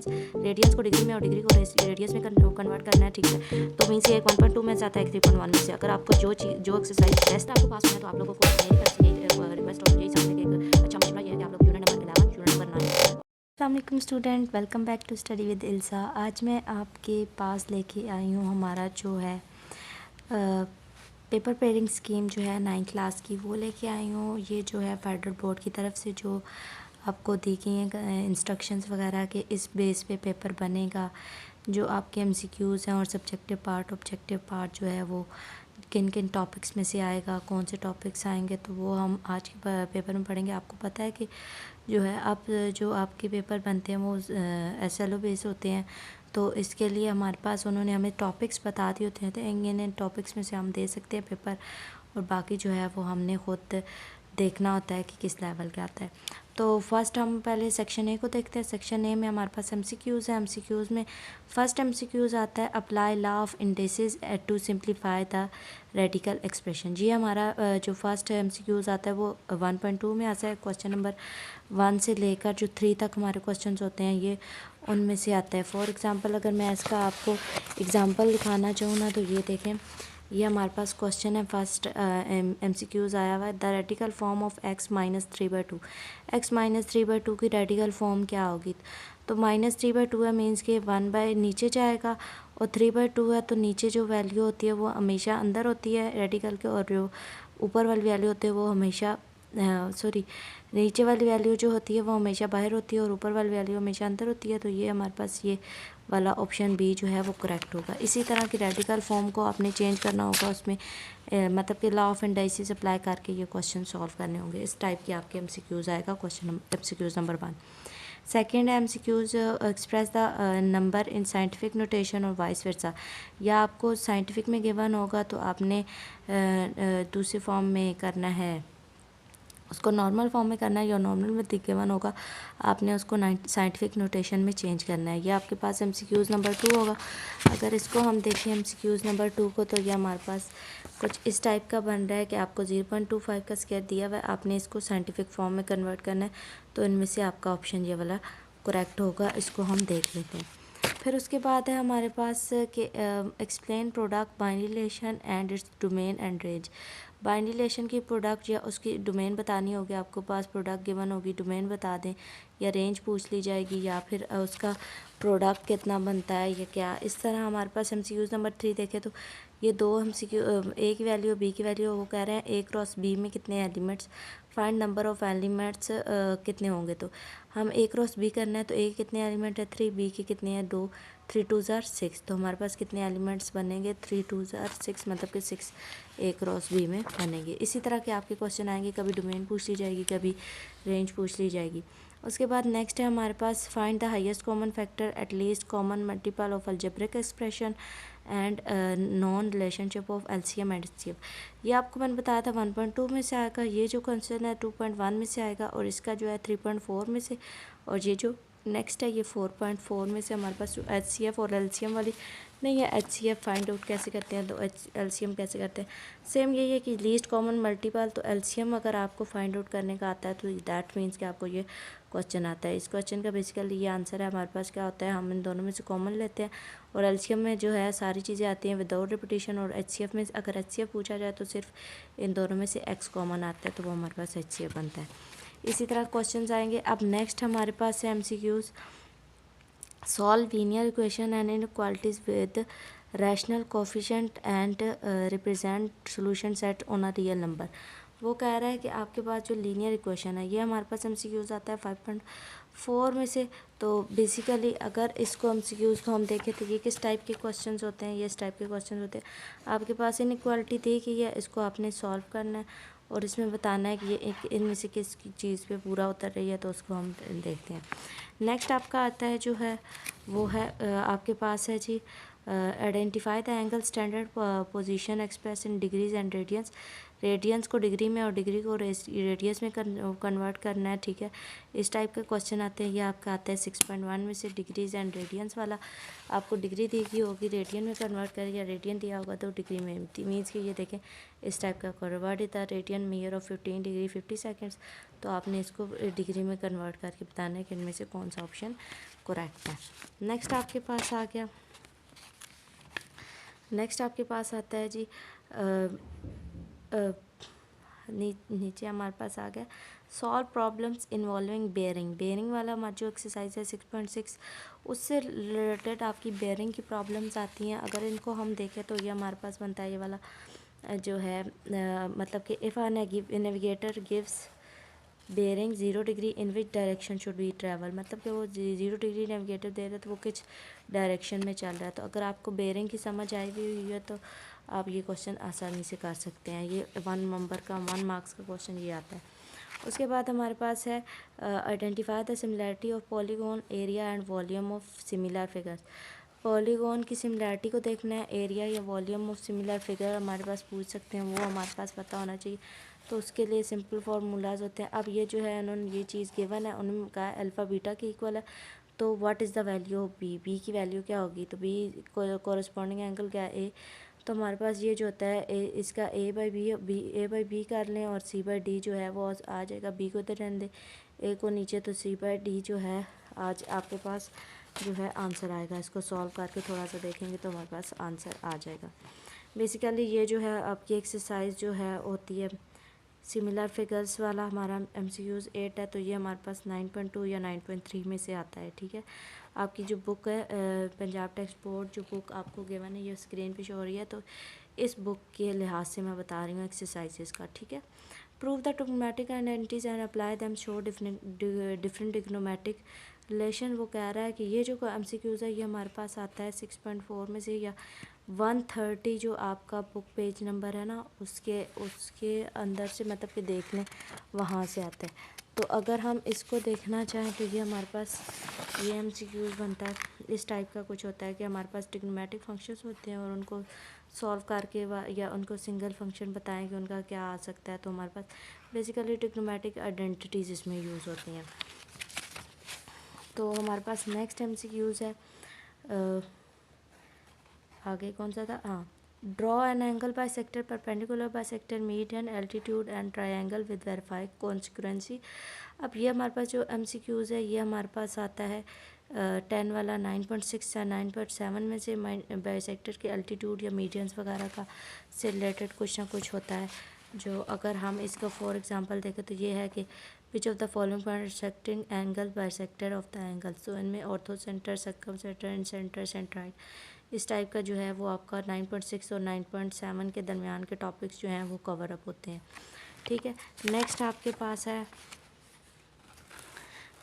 Radiance को degree में और डिग्री को रेडियस में कन्वर्ट करना है, ठीक है। तो मीन्स ये 1.2 में जाता है 3.1 में से। अगर आपको जो एक्सरसाइज टेस्ट आपको पास होना है तो आप लोगों को मेरी रिक्वेस्ट और यही समझने के एक अच्छा मशवरा ये है कि आप लोग यूनिट नंबर 11 यूनिट नंबर 9। अस्सलाम वालेकुम student, welcome back to study with Ilsa. आज मैं आपके पास लेके आई हूँ हमारा जो है पेपर पेयरिंग स्कीम जो है 9th क्लास की, वो लेके आई हूँ। ये जो है फेडरल बोर्ड की तरफ से जो आपको दी गई हैं इंस्ट्रक्शंस वगैरह के, इस बेस पे पेपर बनेगा। जो आपके एमसीक्यूज़ हैं और सब्जेक्टिव पार्ट ऑब्जेक्टिव पार्ट जो है वो किन किन टॉपिक्स में से आएगा, कौन से टॉपिक्स आएंगे, तो वो हम आज के पेपर में पढ़ेंगे। आपको पता है कि जो है आप जो आपके पेपर बनते हैं वो SLO बेस होते हैं, तो इसके लिए हमारे पास उन्होंने हमें टॉपिक्स बता दिए होते हैं, तो इन टॉपिक्स में से हम दे सकते हैं पेपर, और बाकी जो है वो हमने ख़ुद देखना होता है कि किस लेवल का आता है। तो फर्स्ट हम पहले सेक्शन ए को देखते हैं। सेक्शन ए में हमारे पास एमसीक्यूज़ है। एमसीक्यूज़ में फर्स्ट एमसीक्यूज़ आता है apply law of indices to simplify the radical expression. जी हमारा जो फर्स्ट एमसीक्यूज़ आता है वो 1.2 में आता है। क्वेश्चन नंबर 1 से लेकर जो 3 तक हमारे क्वेश्चंस होते हैं ये उनमें से आता है। फॉर एग्ज़ाम्पल अगर मैं इसका आपको एग्ज़ाम्पल दिखाना चाहूँ ना, तो ये देखें, ये हमारे पास क्वेश्चन है। फर्स्ट एमसीक्यूज़ आया हुआ है, the radical form of x minus 3/2। x minus 3/2 की रेडिकल फॉर्म क्या होगी? तो -3/2 है, मीन्स कि 1 बाय नीचे जाएगा, और 3/2 है तो नीचे जो वैल्यू होती है वो हमेशा अंदर होती है रेडिकल के, और जो ऊपर वाली वैल्यू होती है वो हमेशा नीचे वाली वैल्यू जो होती है वो हमेशा बाहर होती है, और ऊपर वाली वैल्यू हमेशा अंदर होती है। तो ये हमारे पास ये वाला ऑप्शन बी जो है वो करेक्ट होगा। इसी तरह की रेडिकल फॉर्म को आपने चेंज करना होगा, उसमें मतलब कि लॉ ऑफ इंडाइसिस अप्लाई करके ये क्वेश्चन सॉल्व करने होंगे। इस टाइप के आपके एमसीक्यूज़ आएगा question MCQs number 1। Second MCQs express the number in scientific notation और वाइस वर्सा। या आपको साइंटिफिक में गिवन होगा तो आपने दूसरे फॉर्म में करना है, उसको नॉर्मल फॉर्म में करना है, या नॉर्मल में गिवन होगा आपने उसको साइंटिफिक नोटेशन में चेंज करना है। ये आपके पास एमसीक्यूज़ नंबर 2 होगा। अगर इसको हम देखें एमसीक्यूज़ नंबर 2 को, तो ये हमारे पास कुछ इस टाइप का बन रहा है कि आपको 0.25 का स्क्वायर दिया हुआ है, आपने इसको साइंटिफिक फॉर्म में कन्वर्ट करना है। तो इनमें से आपका ऑप्शन ये वाला करेक्ट होगा। इसको हम देख लेते हैं। फिर उसके बाद है हमारे पास कि explain product binary relation and its domain and range. Binary relation की प्रोडक्ट या उसकी डोमेन बतानी होगी, आपको पास प्रोडक्ट गिवन होगी, डोमेन बता दें, या रेंज पूछ ली जाएगी, या फिर उसका प्रोडक्ट कितना बनता है या क्या। इस तरह हमारे पास एमसीक्यूज़ नंबर 3 देखें तो ये दो एमसीक्यू, ए की वैल्यू और बी की वैल्यू, वो कह रहे हैं ए क्रॉस बी में कितने elements, find number of elements कितने होंगे। तो हम ए क्रॉस बी करना है, तो ए के कितने एलिमेंट है 3, बी के कितने हैं 2, 3 2 6। तो हमारे पास कितने एलिमेंट्स बनेंगे 3 2 6, मतलब कि 6 ए क्रॉस बी में बनेंगे। इसी तरह के आपके क्वेश्चन आएंगे, कभी डोमेन पूछ ली जाएगी, कभी रेंज पूछ ली जाएगी। उसके बाद नेक्स्ट है हमारे पास find the highest common factor at least common multiple of algebraic expression and non relationship of LCM and HCF. ये आपको मैंने बताया था 1.2 में से आएगा, ये जो क्वेश्चन है 2.1 में से आएगा, और इसका जो है 3.4 में से, और ये जो नेक्स्ट है ये 4.4 में से। हमारे पास एचसीएफ और एलसीएम वाली नहीं है। एचसीएफ फाइंड आउट कैसे करते हैं, तो एलसीएम कैसे करते हैं, सेम यही है कि लीस्ट कॉमन मल्टीपल। तो एलसीएम अगर आपको फाइंड आउट करने का आता है तो दैट मीन्स कि आपको ये क्वेश्चन आता है। इस क्वेश्चन का बेसिकली ये आंसर है। हमारे पास क्या होता है, हम इन दोनों में से कॉमन लेते हैं, और एलसीएम में जो है सारी चीज़ें आती हैं विदाउट रिपीटिशन, और एचसीएफ में अगर एचसीएफ पूछा जाए तो सिर्फ इन दोनों में से एक्स कॉमन आता है, तो वो हमारे पास एचसीएफ बनता है। इसी तरह क्वेश्चंस आएंगे। अब नेक्स्ट हमारे पास है MCQs solve linear equation and inequalities with rational coefficient and represent solution set on a real number. वो कह रहा है कि आपके पास जो लीनियर इक्वेशन है, ये हमारे पास एमसीक्यूज़ आता है 5.4 में से। तो बेसिकली अगर इसको एमसीक्यूज़ को हम देखें तो ये किस टाइप के क्वेश्चंस होते हैं, ये इस टाइप के क्वेश्चंस होते हैं। आपके पास इनइक्वालिटी दी गई है, इसको आपने सॉल्व करना है, और इसमें बताना है कि ये एक इनमें से किस चीज़ पे पूरा उतर रही है, तो उसको हम देखते हैं। नेक्स्ट आपका आता है जो है वो है आपके पास है जी identify the angle standard position express in degrees and radians radians को डिग्री में और डिग्री को रेडियस में कन्वर्ट करना है, ठीक है। इस टाइप के क्वेश्चन आते हैं। ये आपका आता है 6.1 में से डिग्रीज एंड रेडियंस वाला। आपको डिग्री दी गई होगी, रेडियन में कन्वर्ट करें, या रेडियन दिया होगा तो डिग्री में। मीन्स कि ये देखें इस टाइप का what is the radian measure of 15 degree 50 seconds. तो आपने इसको डिग्री में कन्वर्ट करके बताना है कि इनमें से कौन सा ऑप्शन करेक्ट है। नेक्स्ट आपके पास आ गया, नेक्स्ट आपके पास आता है जी नीचे हमारे पास आ गया solve problems involving bearing. Bearing वाला हमारा जो एक्सरसाइज है 6.6, उससे रिलेटेड आपकी बेयरिंग की प्रॉब्लम्स आती हैं। अगर इनको हम देखें तो ये हमारे पास बनता है ये वाला जो है मतलब कि if a navigator gives bearing 0 degree in which direction should we travel, मतलब कि वो 0 डिग्री नेविगेटर दे रहे हैं तो वो किस डायरेक्शन में चल रहा है। तो अगर आपको बेयरिंग की समझ आई हुई है तो आप ये क्वेश्चन आसानी से कर सकते हैं। ये 1 नंबर का 1 मार्क्स का क्वेश्चन ये आता है। उसके बाद हमारे पास है identify the similarity of polygon area and volume of similar figures. Polygon की सिमिलैरिटी को देखना है, एरिया या वॉल्यूम ऑफ सिमिलर फिगर हमारे पास पूछ सकते हैं, वो हमारे पास पता होना चाहिए। तो उसके लिए सिंपल फार्मूलाज होते हैं। अब ये जो है उन्होंने ये चीज़ गिवन है, उन्होंने कहा अल्फ़ा बीटा के इक्वल है, तो what is the value of b, b की वैल्यू क्या होगी, तो बी कॉरस्पॉन्डिंग एंगल क्या है ए। तो हमारे पास ये जो होता है इसका ए बाई बी कर लें और सी बाई डी जो है वो आ जाएगा। बी को इधर रहने दें, ए को नीचे, तो सी बाई डी जो है आज आपके पास जो है आंसर आएगा। इसको सॉल्व करके थोड़ा सा देखेंगे तो हमारे पास आंसर आ जाएगा। बेसिकली ये जो है आपकी एक्सरसाइज जो है होती है सिमिलर फिगर्स वाला। हमारा MCQs 8 है, तो ये हमारे पास 9.2 या 9.3 में से आता है, ठीक है। आपकी जो बुक है पंजाब टेक्स्ट बोर्ड जो बुक आपको गिवन है ये स्क्रीन पे शो हो रही है, तो इस बुक के लिहाज से मैं बता रही हूँ एक्सरसाइजेस का, ठीक है। Prove the trigonometric identities and apply them show different trigonometric relation. वो कह रहा है कि ये जो MCQs है ये हमारे पास आता है 6.4 में से, या 130 जो आपका बुक पेज नंबर है ना उसके अंदर से, मतलब कि देख लें वहाँ से आता है। तो अगर हम इसको देखना चाहें तो ये हमारे पास ये MCQs बनता है। इस टाइप का कुछ होता है कि हमारे पास ट्रिग्नोमेट्रिक फंक्शंस होते हैं और उनको सॉल्व करके या उनको सिंगल फंक्शन बताएं कि उनका क्या आ सकता है। तो हमारे पास बेसिकली ट्रिग्नोमेट्रिक आइडेंटिटीज़ इसमें यूज़ होती हैं। तो हमारे पास नेक्स्ट MCQs है आगे कौन सा था, हाँ, draw an angle bisector perpendicular bisector median altitude and triangle with verified consequency. अब ये हमारे पास जो MCQs है ये हमारे पास आता है 10 वाला 9.6 या 9.7 में से बाय सेक्टर के एल्टीट्यूड या मीडियंस वगैरह का से रिलेटेड कुछ ना कुछ होता है। जो अगर हम इसका फॉर एग्जांपल देखें तो ये है कि which of the following bisecting angle bisector of the angles. तो इनमें ortho centre, circum centre and centre centroid इस टाइप का जो है वो आपका 9.6 और 9.7 के दरमियान के टॉपिक्स जो हैं वो कवर अप होते हैं, ठीक है। नेक्स्ट आपके पास है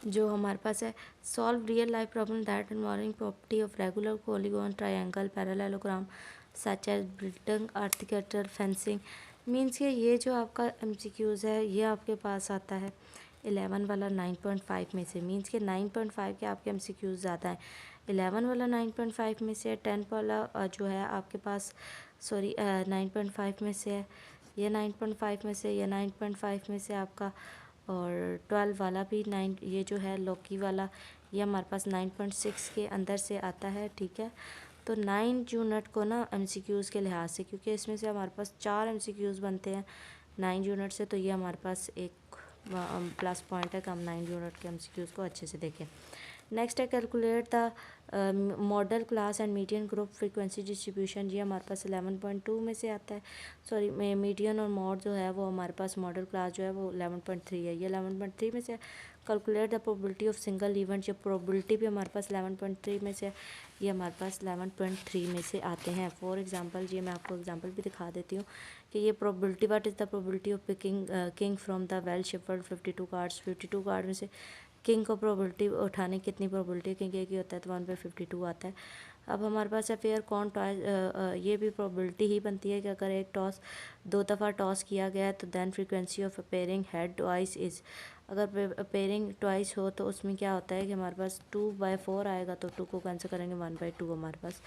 जो हमारे पास है solve real life problem that involving property of regular polygon triangle parallelogram such as building architecture fencing. Means कि ये जो आपका MCQs है ये आपके पास आता है 11 वाला 9.5 में से। मीन्स के 9.5 के आपके MCQs ज़्यादा हैं। 11 वाला 9.5 में से, 10 वाला जो है आपके पास 9.5 में से है, ये 9.5 में से, ये 9.5 में से आपका, और 12 वाला भी 9, ये जो है लौकी वाला ये हमारे पास 9.6 के अंदर से आता है, ठीक है। तो 9 यूनिट को ना MCQs के लिहाज से, क्योंकि इसमें से हमारे पास 4 MCQs बनते हैं 9 यूनिट से, तो ये हमारे पास एक प्लस पॉइंट है कि हम 9 यूनिट के MCQs को अच्छे से देखें। नेक्स्ट है calculate the model class and median group frequency distribution. ये हमारे पास 11.2 में से आता है। सॉरी, मीडियन और मॉड जो है वो हमारे पास मॉडल क्लास जो है वो 11.3 है, ये 11.3 में से। Calculate the probability of single event, जो प्रोबेबिलिटी भी हमारे पास 11.3 में से, ये हमारे पास 11.3 में से आते हैं। फॉर एग्जांपल ये मैं आपको एग्जांपल भी दिखा देती हूँ कि ये probability, what is the probability of picking king from the well shuffled 52 cards. 52 card में से किंग को प्रोबेबिलिटी उठाने की कितनी प्रोबेबिलिटी किंग की होता है, तो 1/52 आता है। अब हमारे पास है फेयर कौन टॉस, ये भी प्रोबेबिलिटी ही बनती है कि अगर एक टॉस 2 दफ़ा टॉस किया गया है तो then frequency of appearing head twice is. अगर अपेयरिंग ट्वाइस हो तो उसमें क्या होता है कि हमारे पास 2/4 आएगा, तो 2 को कैंसिल करेंगे 1/2 हमारे पास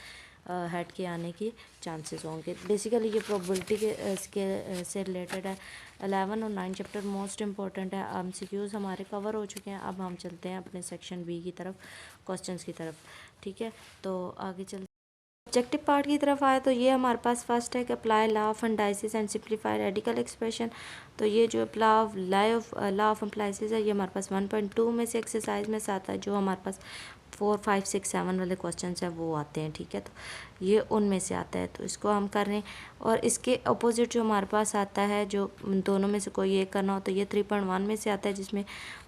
हेड के आने की चांसेस होंगे। बेसिकली ये प्रोबेबिलिटी के से रिलेटेड है। 11 और 9 चैप्टर मोस्ट इंपॉर्टेंट है। एमसीक्यूज़ हमारे कवर हो चुके हैं। अब हम चलते हैं अपने सेक्शन बी की तरफ, क्वेश्चंस की तरफ। ठीक है, तो आगे चलते ऑब्जेक्टिव पार्ट की तरफ आए तो ये हमारे पास फर्स्ट है कि apply law of indices and simplify radical expression. तो ये जो लॉ ऑफ एम्प्लाइसिस है ये हमारे पास 1.2 में से एक्सरसाइज में से आता है। जो हमारे पास 4, 5, 6, 7 वाले क्वेश्चन हैं वो आते हैं। ठीक है, तो ये उनमें से आता है, तो इसको हम कर रहे हैं। और इसके अपोजिट जो हमारे पास आता है, जो दोनों में से कोई एक करना हो, तो ये 3.1 में से आता है, जिसमें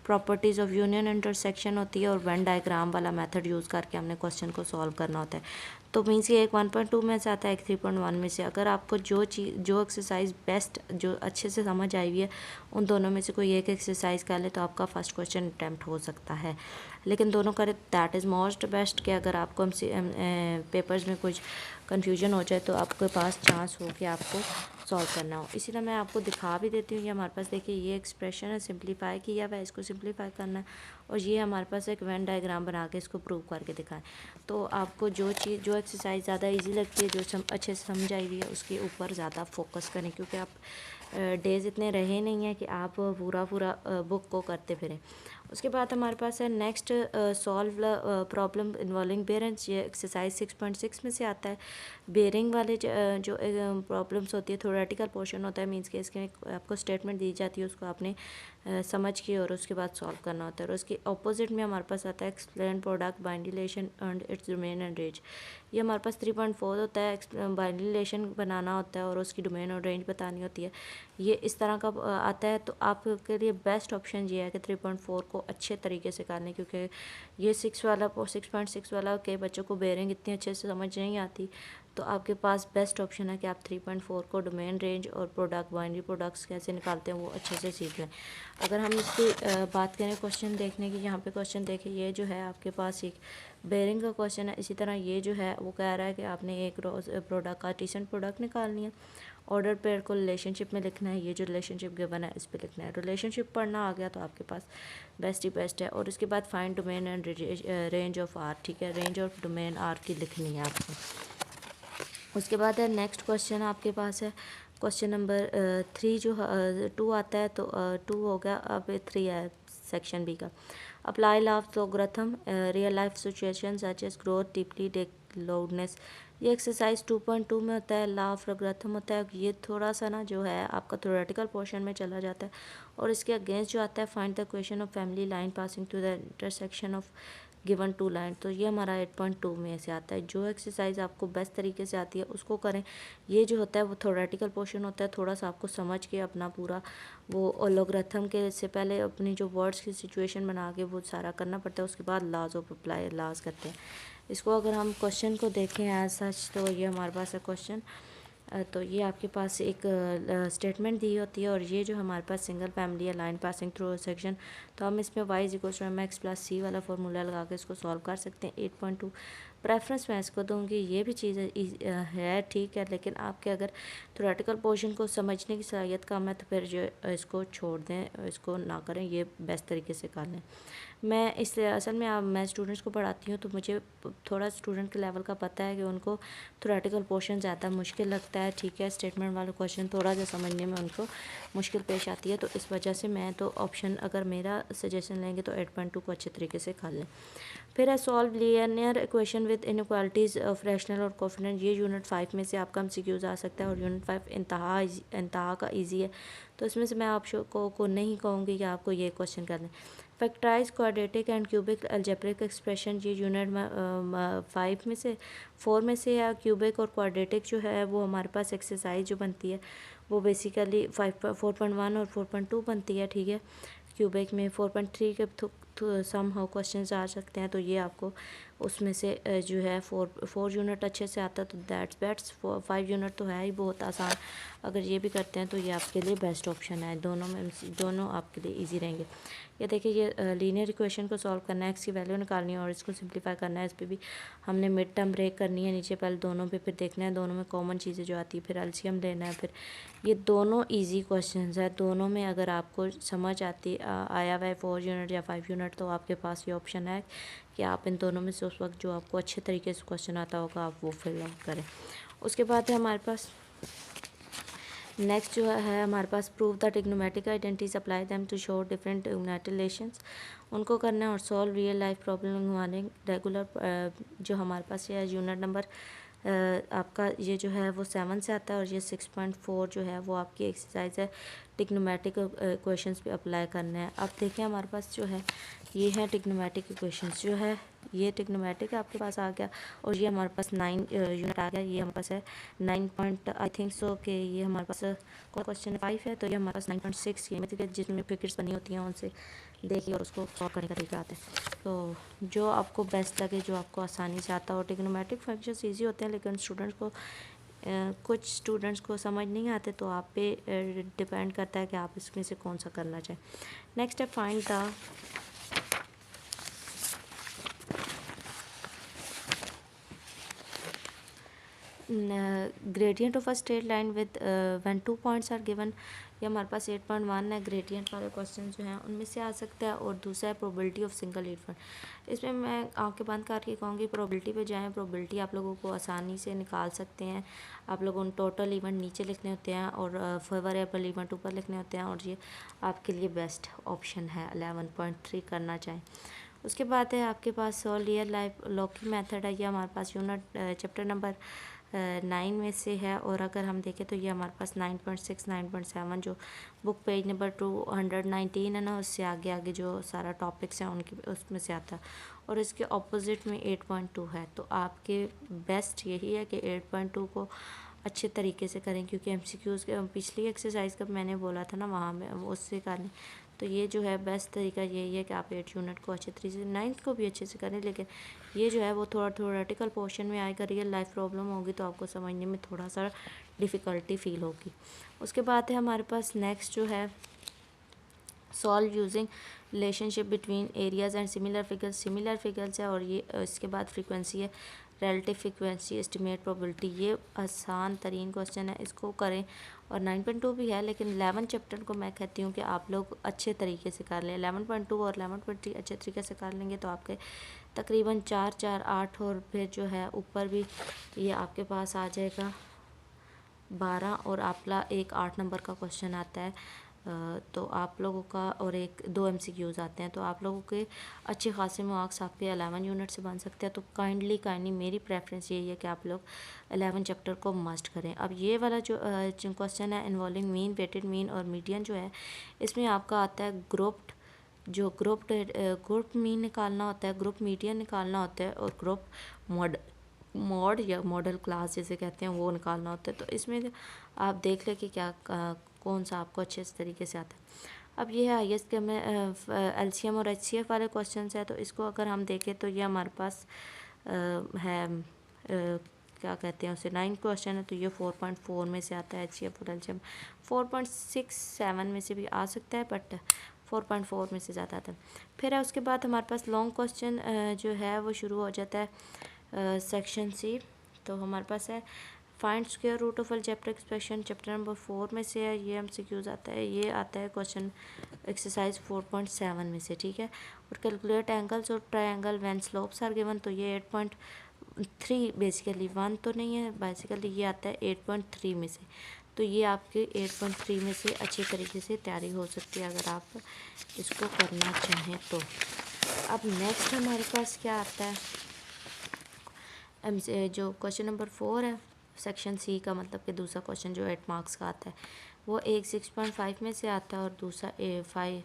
प्रॉपर्टीज़ ऑफ यूनियन इंटरसेक्शन होती है और वेन डायग्राम वाला मेथड यूज़ करके हमने क्वेश्चन को सॉल्व करना होता है। तो मीन्स ये एक 1.2 में से आता है, एक 3.1 में से। अगर आपको जो एक्सरसाइज बेस्ट, जो अच्छे से समझ आई हुई है, उन दोनों में से कोई एक एक्सरसाइज कर ले तो आपका फर्स्ट क्वेश्चन अटैम्प्ट हो सकता है। लेकिन दोनों करें दैट इज़ मोस्ट बेस्ट। कि अगर आपको पेपर्स में कुछ कन्फ्यूजन हो जाए तो आपके पास चांस हो कि आपको सॉल्व करना हो। इसी तरह मैं आपको दिखा भी देती हूँ कि हमारे पास देखिए ये एक्सप्रेशन है, सिंप्लीफाई किया हुआ है, इसको सिंप्लीफाई करना है। और ये हमारे पास एक वेन डायग्राम बना के इसको प्रूव करके दिखाएं। तो आपको जो एक्सरसाइज ज़्यादा इजी लगती है, जो अच्छे से समझ आई हुई है, उसके ऊपर ज़्यादा फोकस करें, क्योंकि आप डेज़ इतने रहे नहीं हैं कि आप पूरा बुक को करते फिरें। उसके बाद हमारे पास है next, solve problem involving bearings. ये एक्सरसाइज 6.6 में से आता है। बेयरिंग वाले जो प्रॉब्लम्स होती है, थ्योरेटिकल पोर्शन होता है, मीन्स के इसके आपको स्टेटमेंट दी जाती है, उसको आपने समझ के और उसके बाद सॉल्व करना होता है। और उसके ऑपोजिट में हमारे पास आता है explain product binary relation and its domain and range. ये हमारे पास 3.4 होता है, बाइनरी रिलेशन बनाना होता है और उसकी डोमेन और रेंज बतानी होती है। ये इस तरह का आता है। तो आपके लिए बेस्ट ऑप्शन ये है कि 3.4 को अच्छे तरीके से कर लें, क्योंकि ये 6.6 वाला के बच्चों को बेयरिंग इतनी अच्छे से समझ नहीं आती। तो आपके पास बेस्ट ऑप्शन है कि आप 3.4 को डोमेन, रेंज और प्रोडक्ट, बाइनरी प्रोडक्ट्स कैसे निकालते हैं वो अच्छे से सीख लें। अगर हम इसकी बात करें क्वेश्चन देखने की, यहाँ पे क्वेश्चन देखें, ये जो है आपके पास एक बेयरिंग का क्वेश्चन है। इसी तरह ये जो है वो कह रहा है कि आपने एक प्रोडक्ट, कार्टेशियन प्रोडक्ट निकालनी है। ऑर्डर पेयर को रिलेशनशिप में लिखना है। ये जो रिलेशनशिप गिवन है इस पर लिखना है। रिलेशनशिप पढ़ना आ गया तो आपके पास बेस्ट ही बेस्ट है। और उसके बाद find domain and range of R. ठीक है, रेंज ऑफ डोमेन आर की लिखनी है आपको। उसके बाद है नेक्स्ट क्वेश्चन आपके पास है क्वेश्चन नंबर 3, जो 2 आता है। तो 2 हो गया, अब 3 है सेक्शन बी का। Apply law of logarithm real life situation such as growth, deeply, loudness. ये एक्सरसाइज 2.2 में होता है, लॉ ऑफ लोगरिथम होता है। ये थोड़ा सा ना जो है आपका थ्योरेटिकल पोर्शन में चला जाता है। और इसके अगेंस्ट जो आता है, find the equation of family line passing to the intersection of given 2 line. तो ये हमारा 8.2 में से आता है। जो एक्सरसाइज आपको बेस्ट तरीके से आती है उसको करें। ये जो होता है वो थ्योरेटिकल पोर्शन होता है, थोड़ा सा आपको समझ के अपना पूरा वो लोगरिथम के से पहले अपनी जो वर्ड्स की सिचुएशन बना के वो सारा करना पड़ता है। उसके बाद लॉज ऑफ अप्लाई लॉज करते हैं इसको। अगर हम क्वेश्चन को देखें एज सच, तो ये हमारे पास है क्वेश्चन। तो ये आपके पास एक स्टेटमेंट दी होती है। और ये जो हमारे पास सिंगल फैमिली है, लाइन पासिंग थ्रू सेक्शन, तो हम इसमें y=mx+c वाला फार्मूला लगा के इसको सॉल्व कर सकते हैं। 8.2 प्रेफरेंस मैं इसको दूंगी। ये भी चीज़ है ठीक है, लेकिन आपके अगर थ्योरेटिकल पोर्शन को समझने की सलाहियत कम है तो फिर जो इसको छोड़ दें, इसको ना करें, ये बेस्ट तरीके से कर लें। मैं इसलिए असल में मैं स्टूडेंट्स को पढ़ाती हूँ, तो मुझे थोड़ा स्टूडेंट के लेवल का पता है कि उनको थ्योरेटिकल पोर्शन ज़्यादा मुश्किल लगता है। ठीक है, स्टेटमेंट वाले क्वेश्चन थोड़ा सा समझने में उनको मुश्किल पेश आती है। तो इस वजह से मैं तो ऑप्शन, अगर मेरा सजेशन लेंगे तो 8.2 को अच्छे तरीके से कर लें। फिर है solve linear equation with inequalities of rational और कोफिशिएंट। ये यूनिट 5 में से आपका MCQs आ सकता है। और यूनिट 5 इंतहा का ईजी है, तो इसमें से मैं आपको नहीं कहूँगी कि आपको ये क्वेश्चन कर लें। Factorize quadratic and cubic algebraic expression. ये यूनिट 5 में से 4 में से है। क्यूबिक और क्वाड्रेटिक जो है वो हमारे पास एक्सरसाइज जो बनती है वो बेसिकली 4.1 और 4.2 बनती है। ठीक है, क्यूबिक में 4.3 के सम हाउ क्वेश्चन आ सकते हैं। तो ये आपको उसमें से जो है 4 यूनिट अच्छे से आता है, तो दैट्स बेस्ट। 5 यूनिट तो है ही बहुत आसान। अगर ये भी करते हैं तो ये आपके लिए बेस्ट ऑप्शन है। दोनों आपके लिए इजी रहेंगे। ये देखिए, ये लीनियर इक्वेशन को सॉल्व करना है, एक्स की वैल्यू निकालनी है और इसको सिंप्लीफाई करना है। इस पर भी हमने मिड टर्म ब्रेक करनी है नीचे, पहले दोनों पे, फिर देखना है दोनों में कॉमन चीज़ें जो आती है, फिर एलसीएम लेना है। फिर ये दोनों इजी क्वेश्चंस है। दोनों में अगर आपको समझ आया हुआ है 4 यूनिट या 5 यूनिट यूनिट, तो आपके पास ये ऑप्शन है कि आप इन दोनों में से उस वक्त जो आपको अच्छे तरीके से क्वेश्चन आता होगा आप वो फिल आउट करें। उसके बाद है हमारे पास नेक्स्ट जो है हमारे पास prove the trigonometric identities apply them to show different trigonometric relations, उनको करना है और सॉल्व रियल लाइफ प्रॉब्लम हमारे रेगुलर जो हमारे पास ये है यूनिट नंबर आपका ये जो है वो 7 से आता है, और ये 6.4 जो है वो आपकी एक्सरसाइज है ट्रिग्नोमेट्रिक इक्वेशंस पे अप्लाई करना है। अब देखिए हमारे पास जो है ये है ट्रिग्नोमेट्रिक इक्वेशंस, जो है ये ट्रिग्नोमेट्रिक आपके पास आ गया, और ये हमारे पास 9 यूनिट आ गया। ये हमारे पास है 9 पॉइंट आई थिंक सो कि ये हमारे पास क्वेश्चन 5 है, तो ये हमारे पास 9.6 ये जिसमें फिगर्स बनी होती हैं उनसे देखिए और उसको सॉल्व करने का तरीका आता है। तो जो आपको बेस्ट लगे, जो आपको आसानी से आता हो, ट्रिग्नोमेट्रिक फंक्शंस इजी होते हैं लेकिन स्टूडेंट्स को कुछ स्टूडेंट्स को समझ नहीं आते, तो आप पे डिपेंड करता है कि आप इसमें से कौन सा करना चाहें। नेक्स्ट है find the gradient of a straight line with when 2 points are given. ये हमारे पास 8.1 है, ग्रेडियंट वाले क्वेश्चन जो हैं उनमें से आ सकता है, और दूसरा है probability of single lead fund. इसमें मैं आंखें बंद करके कहूँगी प्रोबेबिलिटी पे जाएं। प्रोबेबिलिटी आप लोगों को आसानी से निकाल सकते हैं, आप लोगों को टोटल इवेंट नीचे लिखने होते हैं और फेवरेबल इवेंट ऊपर लिखने होते हैं, और ये आपके लिए बेस्ट ऑप्शन है 11.3 करना चाहें। उसके बाद है आपके पास रियल लाइफ लॉकिंग मेथड है, ये हमारे पास यूनिट चैप्टर नंबर 9 में से है, और अगर हम देखें तो ये हमारे पास 9.6 9.7 जो बुक पेज नंबर 219 है ना, उससे आगे आगे जो सारा टॉपिक्स हैं उनकी उसमें से आता है, और इसके ऑपोजिट में 8.2 है। तो आपके बेस्ट यही है कि 8.2 को अच्छे तरीके से करें, क्योंकि MCQs के पिछली एक्सरसाइज का मैंने बोला था ना वहाँ में उससे करें, तो ये जो है बेस्ट तरीका यही है कि आप 8 यूनिट को अच्छे तरीके से, 9th को भी अच्छे से करें, लेकिन ये जो है वो थोड़ा थ्योरेटिकल पोर्शन में आएगा, रियल लाइफ प्रॉब्लम होगी तो आपको समझने में थोड़ा सा डिफ़िकल्टी फील होगी। उसके बाद है हमारे पास नेक्स्ट जो है solve using relationship between areas and similar figures है, और ये इसके बाद फ्रीक्वेंसी है रिलेटिव फ्रीक्वेंसी एस्टिमेट प्रोबेबिलिटी। ये आसान तरीन क्वेश्चन है, इसको करें, और 9.2 भी है, लेकिन 11 चैप्टर को मैं कहती हूँ कि आप लोग अच्छे तरीके से कर लें। 11.2 और 11.3 अच्छे तरीके से कर लेंगे तो आपके तकरीबन 4 4 8 और फिर जो है ऊपर भी ये आपके पास आ जाएगा 12, और आपला एक 8 नंबर का क्वेश्चन आता है, तो आप लोगों का और एक 2 MCQs आते हैं, तो आप लोगों के अच्छे खासे मार्क्स आपके 11 यूनिट से बन सकते हैं। तो काइंडली मेरी प्रेफरेंस यही है कि आप लोग 11 चैप्टर को मस्ट करें। अब ये वाला जो क्वेश्चन है इन्वॉल्विंग मीन, वेटेड मीन और मीडियन जो है, इसमें आपका आता है ग्रुप मीन निकालना होता है, ग्रुप मीडियन निकालना होता है, और ग्रुप मॉड या मॉडल क्लास जिसे कहते हैं वो निकालना होता है। तो इसमें आप देख लें कि क्या कौन सा आपको अच्छे तरीके से आता है। अब ये है IS के में LCM और HCF वाले क्वेश्चन है, तो इसको अगर हम देखें तो ये हमारे पास है क्या कहते हैं उसे 9 क्वेश्चन है, तो ये 4.4 में से आता है। HCF और LCM 4.67 में से भी आ सकता है, बट 4.4 में से ज़्यादा आता है। फिर है उसके बाद हमारे पास लॉन्ग क्वेश्चन जो है वो शुरू हो जाता है सेक्शन C। तो हमारे पास है find square root of algebraic expression, chapter number 4 में से है, ये MCQs आता है। ये आता है क्वेश्चन एक्सरसाइज 4.7 में से, ठीक है। और कैलकुलेट एंगल्स और triangle when slopes are given, तो ये 8.3 बेसिकली 1 तो नहीं है, बेसिकली ये आता है 8.3 में से। तो ये आपके 8.3 में से अच्छे तरीके से तैयारी हो सकती है अगर आप इसको करना चाहें तो। अब नेक्स्ट हमारे पास क्या आता है, जो क्वेश्चन नंबर 4 है सेक्शन C का, मतलब कि दूसरा क्वेश्चन जो 8 मार्क्स का आता है, वो एक 6.5 में से आता है, और दूसरा 5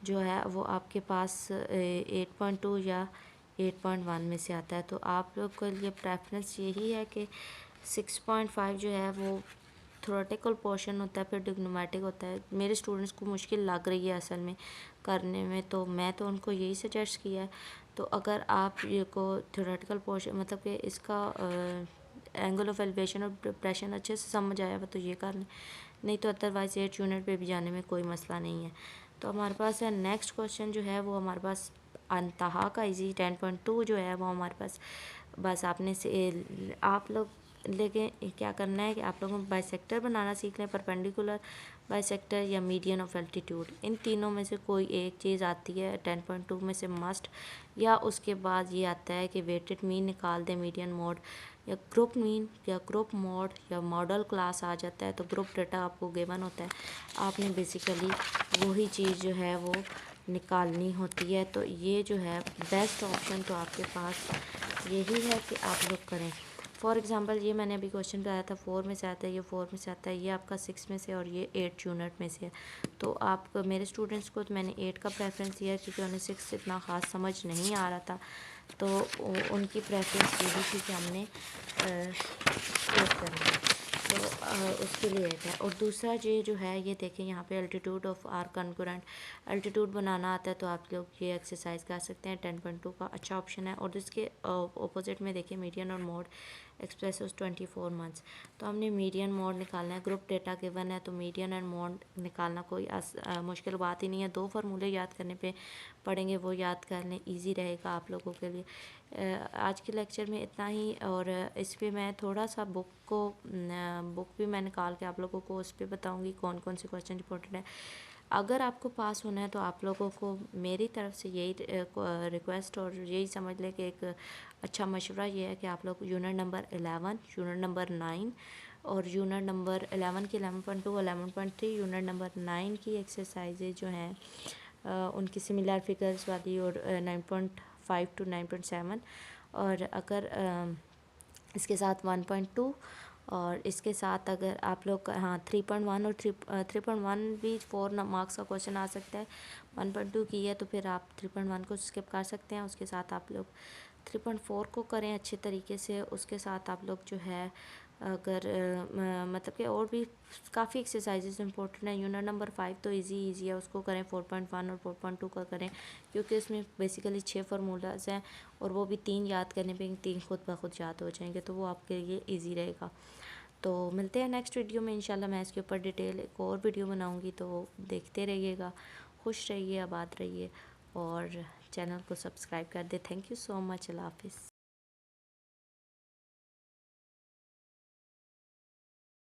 जो है वो आपके पास 8.2 या 8.1 में से आता है। तो आप लोग के लिए प्रेफरेंस यही है कि 6.5 जो है वो थ्योरेटिकल पोर्शन होता है, फिर ट्रिग्नोमेट्रिक होता है। मेरे स्टूडेंट्स को मुश्किल लग रही है असल में करने में, तो मैं तो उनको यही सजेस्ट किया है। तो अगर आप ये को थ्योरेटिकल पोर्शन मतलब कि इसका एंगल ऑफ एलिवेशन और डिप्रेशन अच्छे से समझ आया हुआ तो ये कर लें, नहीं तो अदरवाइज़ 8 यूनिट पे भी जाने में कोई मसला नहीं है। तो हमारे पास है नेक्स्ट क्वेश्चन जो है वो हमारे पास अंतहा का इजी 10.2 जो है वो हमारे पास, बस आपने से आप लोग लेकिन क्या करना है कि आप लोगों को बाइसेक्टर बनाना सीख लें, परपेंडिकुलर बाइसेक्टर या मीडियन ऑफ एल्टीट्यूड, इन तीनों में से कोई एक चीज़ आती है 10.2 में से मस्ट, या उसके बाद ये आता है कि वेटेड मीन निकाल दें, मीडियन मोड या ग्रुप मीन या ग्रुप मोड या मॉडल क्लास आ जाता है। तो ग्रुप डेटा आपको गिवन होता है, आपने बेसिकली वही चीज़ जो है वो निकालनी होती है। तो ये जो है बेस्ट ऑप्शन तो आपके पास यही है कि आप लोग करें। फॉर एग्ज़ाम्पल ये मैंने अभी क्वेश्चन बताया था 4 में से आता है, ये 4 में से आता है, ये आपका 6 में से और ये 8 यूनिट में से है। तो आप मेरे स्टूडेंट्स को तो मैंने 8 का प्रेफरेंस दिया क्योंकि उन्हें 6 इतना ख़ास समझ नहीं आ रहा था, तो उनकी प्रेफरेंस यही थी कि हमने 8 करना है। तो उसके लिए है। और दूसरा जो है ये देखें यहाँ पे altitude of are concurrent, altitude बनाना आता है तो आप लोग ये एक्सरसाइज कर सकते हैं। 10.2 का अच्छा ऑप्शन है। और इसके ऑपोजिट में देखिए मीडियन और मोड एक्सप्रेस 24 मंथ्स। तो हमने मीडियन मोड निकालना है, ग्रुप डेटा गिवन है तो मीडियन एंड मोड निकालना कोई मुश्किल बात ही नहीं है। 2 फार्मूले याद करने पे पड़ेंगे, वो याद कर लें, ईजी रहेगा आप लोगों के लिए। आज के लेक्चर में इतना ही। और इस पर मैं थोड़ा सा बुक भी मैं निकाल के आप लोगों को उस पर बताऊँगी कौन कौन से क्वेश्चन इंपॉर्टेंट है। अगर आपको पास होना है तो आप लोगों को मेरी तरफ से यही रिक्वेस्ट और यही समझ लें कि एक अच्छा मशवरा ये है कि आप लोग यूनिट नंबर 11, यूनिट नंबर 9 और यूनिट नंबर 11 की 11.2, 11.3, यूनिट नंबर 9 की एक्सरसाइजेज जो हैं उनकी सिमिलर फिगर्स वाली और 9.5 टू 9.7, और अगर इसके साथ 1.2 और इसके साथ अगर आप लोग 3.1 और 3.1 भी 4 मार्क्स का क्वेश्चन आ सकता है। 1.2 की है तो फिर आप 3.1 को स्किप कर सकते हैं। उसके साथ आप लोग 3.4 को करें अच्छे तरीके से। उसके साथ आप लोग जो है अगर मतलब कि और भी काफ़ी एक्सरसाइजेज इंपॉर्टेंट है। यूनिट नंबर 5 तो इजी है, उसको करें। 4.1 और 4.2 का करें क्योंकि इसमें बेसिकली 6 फार्मूलाज हैं और वो भी 3 याद करने पे 3 खुद ब खुद याद हो जाएंगे, तो वो आपके लिए ईजी रहेगा। तो मिलते हैं नेक्स्ट वीडियो में इंशाल्लाह। मैं इसके ऊपर डिटेल एक और वीडियो बनाऊँगी, तो देखते रहिएगा। खुश रहिए, आबाद रहिए और चैनल को सब्सक्राइब कर दे। Thank you so much. अल्लाह हाफिज़।